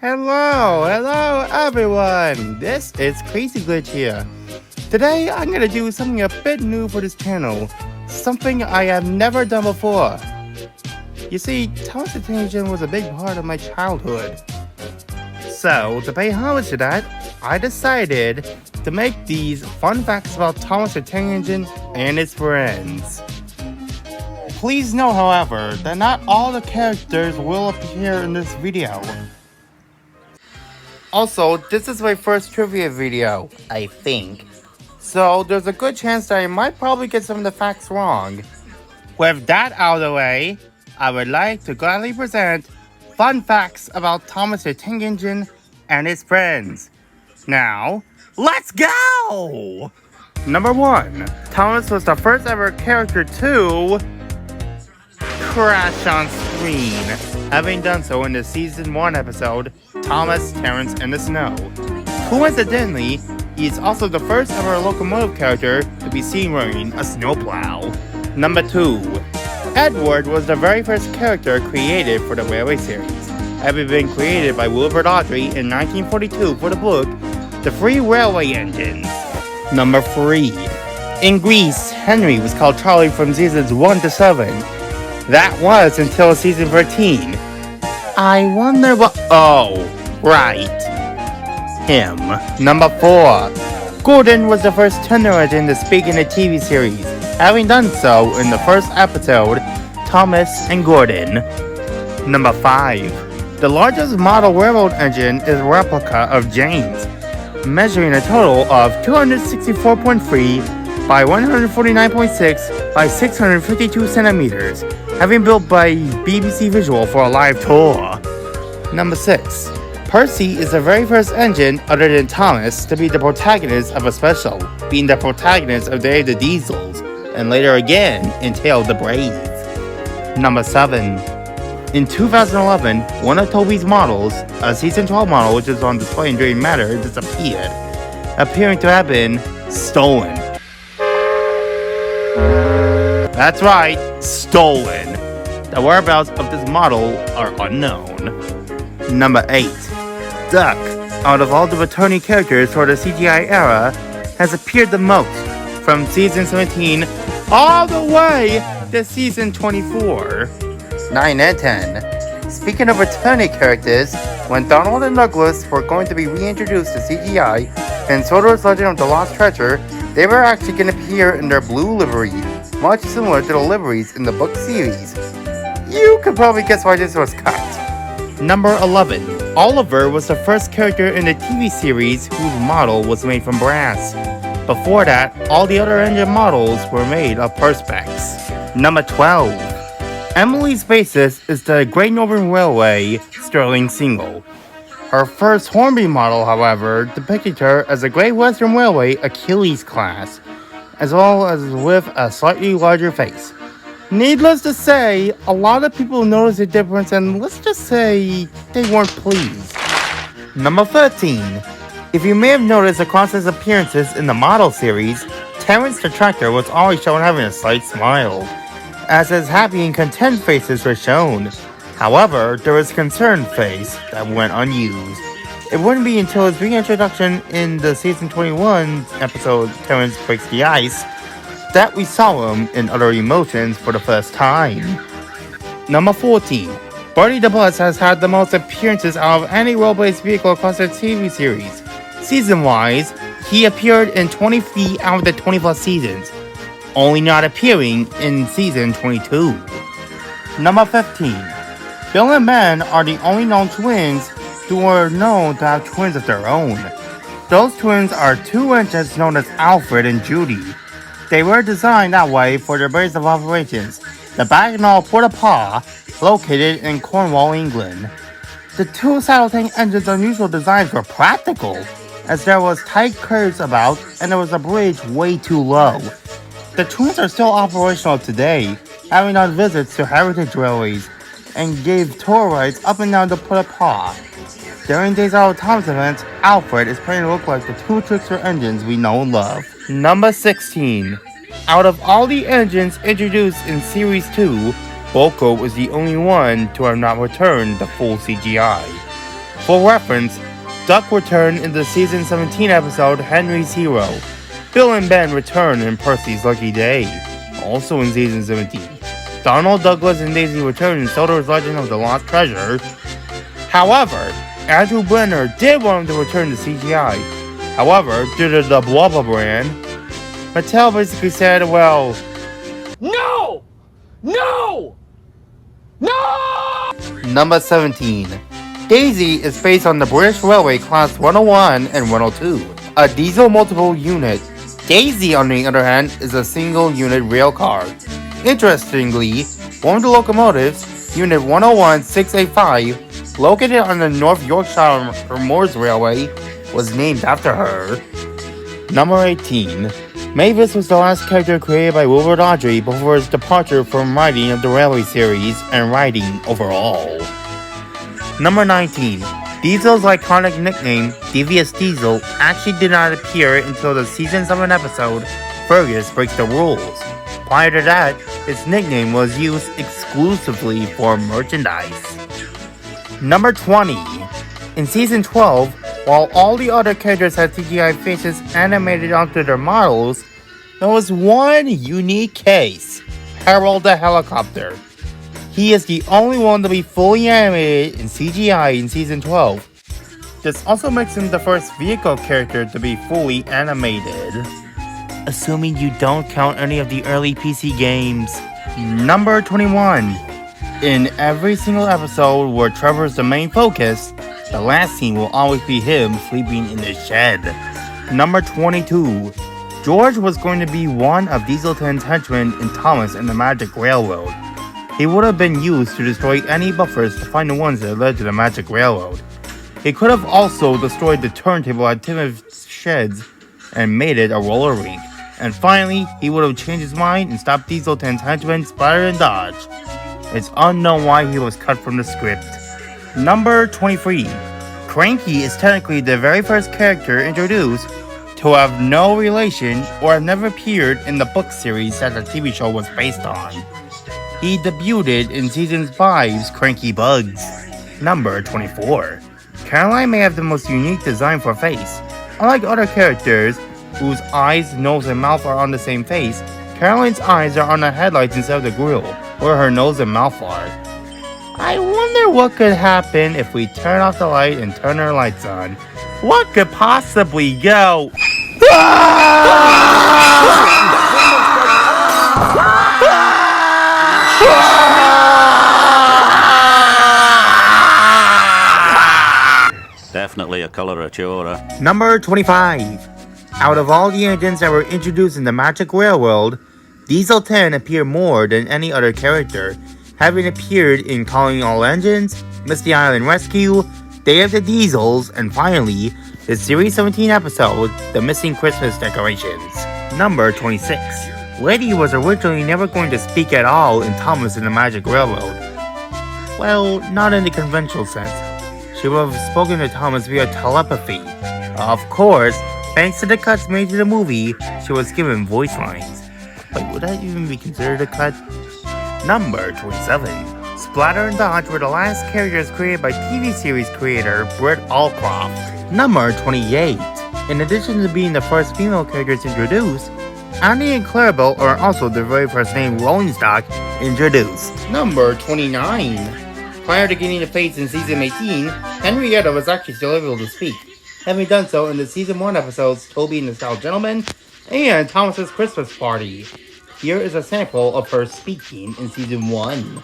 Hello everyone! This is Crazy Glitch here. Today I'm gonna do something a bit new for this channel. Something I have never done before. You see, Thomas the Tank Engine was a big part of my childhood. So, to pay homage to that, I decided to make these fun facts about Thomas the Tank Engine and his friends. Please know, however, that not all the characters will appear in this video. Also, this is my first trivia video, I think. So, there's a good chance that I might probably get some of the facts wrong. With that out of the way, I would like to gladly present fun facts about Thomas the Tank Engine and his friends. Now, let's go! Number 1. Thomas was the first ever character to crash on screen, having done so in the Season 1 episode, Thomas, Terrence, and the Snow. Coincidentally, he is also the first ever locomotive character to be seen wearing a snowplow. Number 2. Edward was the very first character created for the Railway series, having been created by Wilbur Awdry in 1942 for the book The Free Railway Engines. Number 3. In Greece, Henry was called Charlie from seasons 1 to 7. That was until season 13. I wonder what... Oh, right. Him. Number 4. Gordon was the first tender engine to speak in the TV series, having done so in the first episode, Thomas and Gordon. Number 5. The largest model railroad engine is a replica of James, measuring a total of 264.3 by 149.6 by 652 centimeters, having built by BBC Visual for a live tour. Number 6. Percy is the very first engine other than Thomas to be the protagonist of a special, being the protagonist of Day of the Diesels, and later again in Tale of the Brave. Number 7. In 2011, one of Toby's models, a Season 12 model which is on display in Dream Matter, disappeared, appearing to have been stolen. That's right, stolen. The whereabouts of this model are unknown. Number 8. Duck, out of all the returning characters for the CGI era, has appeared the most, from season 17 all the way to season 24. 9 and 10. Speaking of returning characters, when Donald and Douglas were going to be reintroduced to CGI in Sorcerer's Legend of the Lost Treasure, they were actually going to appear in their blue livery, much similar to the liveries in the book series. You could probably guess why this was cut. Number 11. Oliver was the first character in the TV series whose model was made from brass. Before that, all the other engine models were made of perspex. Number 12. Emily's basis is the Great Northern Railway Sterling Single. Her first Hornby model, however, depicted her as a Great Western Railway Achilles class, as well as with a slightly larger face. Needless to say, a lot of people noticed the difference and let's just say they weren't pleased. Number 13. If you may have noticed across his appearances in the model series, Terrence the Tractor was always shown having a slight smile, as his happy and content faces were shown. However, there was a concerned face that went unused. It wouldn't be until his reintroduction in the season 21 episode Terrence Breaks the Ice that we saw him in other emotions for the first time. Number 14. Bertie the Bus has had the most appearances out of any role-based vehicle across the TV series. Season-wise, he appeared in 23 out of the 20 plus seasons, only not appearing in season 22. Number 15. Bill and Ben are the only known twins who are known to have twins of their own. Those twins are two engines known as Alfred and Judy. They were designed that way for their base of operations, the Bagnall Porta-Paw, located in Cornwall, England. The two saddle tank engines' unusual designs were practical, as there was tight curves about and there was a bridge way too low. The twins are still operational today, having done visits to heritage railways and gave tour rides up and down the Porta-Paw. During Days Out of Thomas events, Alfred is planning to look like the two trickster engines we know and love. Number 16. Out of all the engines introduced in Series 2, Volko was the only one to have not returned the full CGI. For reference, Duck returned in the season 17 episode Henry's Hero. Bill and Ben return in Percy's Lucky Day, also in season 17. Donald, Douglas, and Daisy return in Soder's Legend of the Lost Treasure. However, Andrew Brenner did want him to return to CGI. However, due to the Blubba brand, Mattel basically said, well, No! No! No! Number 17. Daisy is based on the British Railway Class 101 and 102, a diesel multiple unit. Daisy, on the other hand, is a single unit rail car. Interestingly, one of the locomotives, Unit 101-685, located on the North Yorkshire Moors Railway, was named after her. Number 18. Mavis was the last character created by Wilbur Audrey before his departure from writing of the Railway series and writing overall. Number 19. Diesel's iconic nickname, Devious Diesel, actually did not appear until the season 7 episode, Fergus Breaks the Rules. Prior to that, its nickname was used exclusively for merchandise. Number 20. In season 12, while all the other characters had CGI faces animated onto their models, there was one unique case, Harold the Helicopter. He is the only one to be fully animated in CGI in season 12. This also makes him the first vehicle character to be fully animated, assuming you don't count any of the early PC games. Number 21. In every single episode where Trevor is the main focus, the last scene will always be him sleeping in the shed. Number 22. George was going to be one of Diesel 10's henchmen in Thomas and the Magic Railroad. He would have been used to destroy any buffers to find the ones that led to the Magic Railroad. He could have also destroyed the turntable at Tim's sheds and made it a roller rink. And finally, he would have changed his mind and stopped Diesel 10's henchmen, Spider and Dodge. It's unknown why he was cut from the script. Number 23. Cranky is technically the very first character introduced to have no relation or have never appeared in the book series that the TV show was based on. He debuted in season 5's Cranky Bugs. Number 24. Caroline may have the most unique design for face. Unlike other characters, whose eyes, nose, and mouth are on the same face, Caroline's eyes are on the headlights instead of the grill, where her nose and mouth are. I wonder what could happen if we turn off the light and turn our lights on. What could possibly go? Definitely a coloratura. Number 25. Out of all the engines that were introduced in the Magic Railroad, Diesel 10 appeared more than any other character, having appeared in Calling All Engines, Misty Island Rescue, Day of the Diesels, and finally, the Series 17 episode, The Missing Christmas Decorations. Number 26. Lady was originally never going to speak at all in Thomas and the Magic Railroad. Well, not in the conventional sense. She would have spoken to Thomas via telepathy. Of course, thanks to the cuts made to the movie, she was given voice lines. But would that even be considered a cut? Number 27. Splatter and Dodge were the last characters created by TV series creator Britt Allcroft. Number 28. In addition to being the first female characters introduced, Annie and Clarabelle are also the very first name Rolling Stock introduced. Number 29. Prior to getting a face in season 18, Henrietta was actually still able to speak, having done so in the season 1 episodes Toby and the Stout Gentleman and Thomas's Christmas Party. Here is a sample of her speaking in season 1.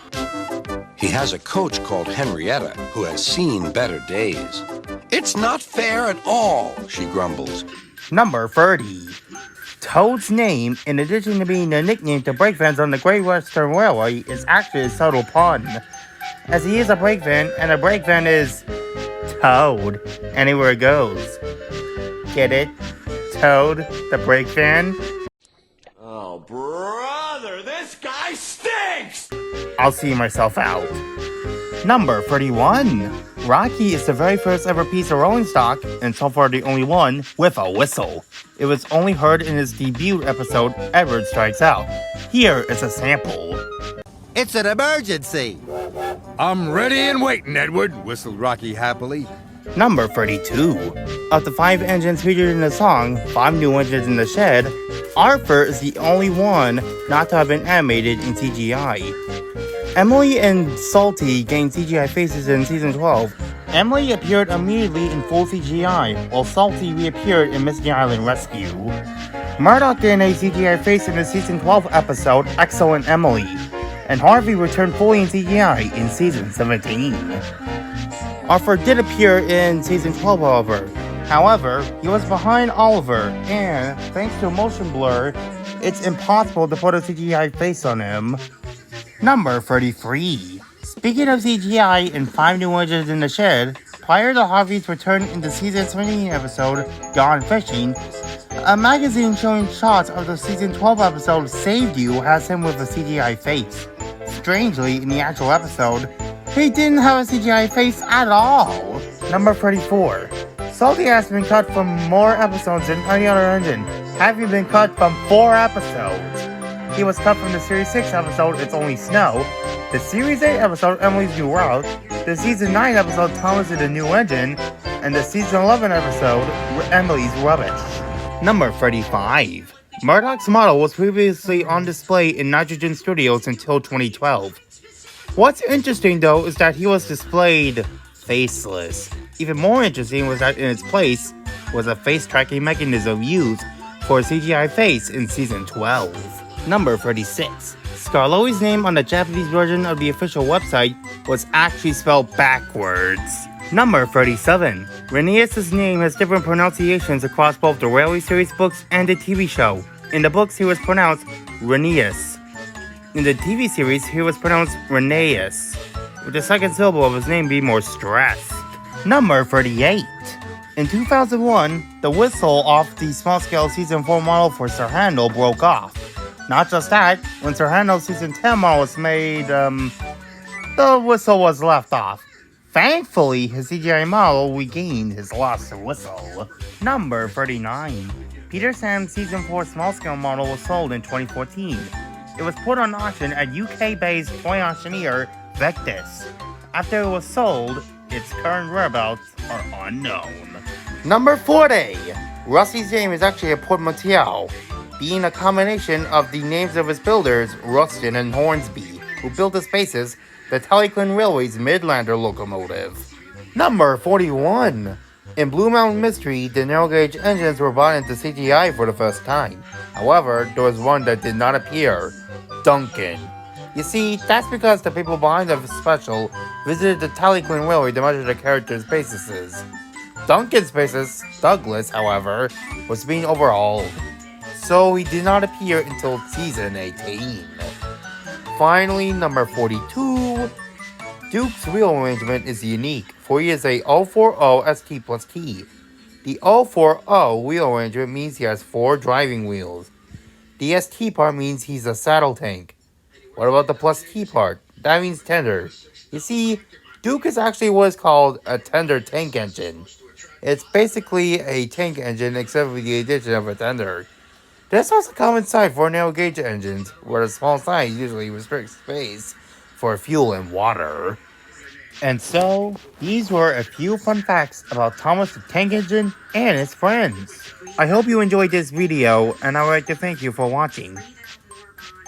He has a coach called Henrietta who has seen better days. It's not fair at all, she grumbles. Number 30. Toad's name, in addition to being a nickname to brake fans on the Great Western Railway, is actually a subtle pun, as he is a brake van, and a brake van is Toad, anywhere it goes. Get it? Toad, the brake van? Oh, brother, this guy stinks! I'll see myself out. Number 31. Rocky is the very first ever piece of rolling stock, and so far the only one, with a whistle. It was only heard in his debut episode, Edward Strikes Out. Here is a sample. It's an emergency. I'm ready and waiting, Edward, whistled Rocky happily. Number 32. Of the 5 engines featured in the song, 5 New Engines in the Shed, Arthur is the only one not to have been animated in CGI. Emily and Salty gained CGI faces in Season 12. Emily appeared immediately in full CGI, while Salty reappeared in Mystery Island Rescue. Murdoch gained a CGI face in the Season 12 episode Excellent Emily, and Harvey returned fully in CGI in Season 17. Arthur did appear in Season 12, however, he was behind Oliver, and thanks to motion blur, it's impossible to put a CGI face on him. Number 33. Speaking of CGI and 5 New Engines in the Shed, prior to Harvey's return in the Season 17 episode Gone Fishing, a magazine showing shots of the Season 12 episode Saved You has him with a CGI face. Strangely, in the actual episode, he didn't have a CGI face at all. Number 34. Salty has been cut from more episodes than any other engine, having been cut from 4 episodes. He was cut from the Series 6 episode It's Only Snow, the Series 8 episode Emily's New Route, the Season 9 episode Thomas is a New Engine, and the Season 11 episode Emily's Rubbish. Number 35. Murdoch's model was previously on display in Nitrogen Studios until 2012. What's interesting though is that he was displayed faceless. Even more interesting was that in its place was a face tracking mechanism used for a CGI face in Season 12. Number 36. Skarloey's name on the Japanese version of the official website was actually spelled backwards. Number 37. Rheneas' name has different pronunciations across both the Railway series books and the TV show. In the books, he was pronounced Rheneas. In the TV series, he was pronounced Rheneas, with the second syllable of his name being more stressed. Number 38. In 2001, the whistle off the small-scale Season 4 model for Sir Handel broke off. Not just that, when Sir Handel's Season 10 model was made, the whistle was left off. Thankfully, his CGI model regained his lost whistle. Number 39. Peter Sam's Season 4 small-scale model was sold in 2014. It was put on auction at UK-based toy auctioneer Vectis. After it was sold, its current whereabouts are unknown. Number 40. Rusty's name is actually a portmanteau, being a combination of the names of his builders, Ruston and Hornsby, who built the Spaces, the Tallyclin Railway's Midlander locomotive. Number 41. In Blue Mountain Mystery, the narrow gauge engines were brought into CGI for the first time. However, there was one that did not appear, Duncan. You see, that's because the people behind the special visited the Tallyclin Railway to measure the characters' bases. Duncan's basis, Douglas, however, was being overhauled, so he did not appear until Season 18. Finally, number 42. Duke's wheel arrangement is unique, for he is a 040 ST plus T. The 040 wheel arrangement means he has 4 driving wheels. The ST part means he's a saddle tank. What about the plus T part? That means tender. You see, Duke is actually what is called a tender tank engine. It's basically a tank engine except for the addition of a tender. This was a common sight for narrow gauge engines, where the small size usually restricts space for fuel and water. And so, these were a few fun facts about Thomas the Tank Engine and his friends. I hope you enjoyed this video, and I would like to thank you for watching.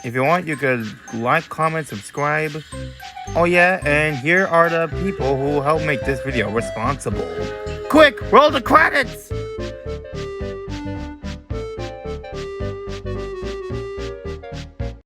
If you want, you could like, comment, subscribe. Oh yeah, and here are the people who helped make this video responsible. Quick, roll the credits!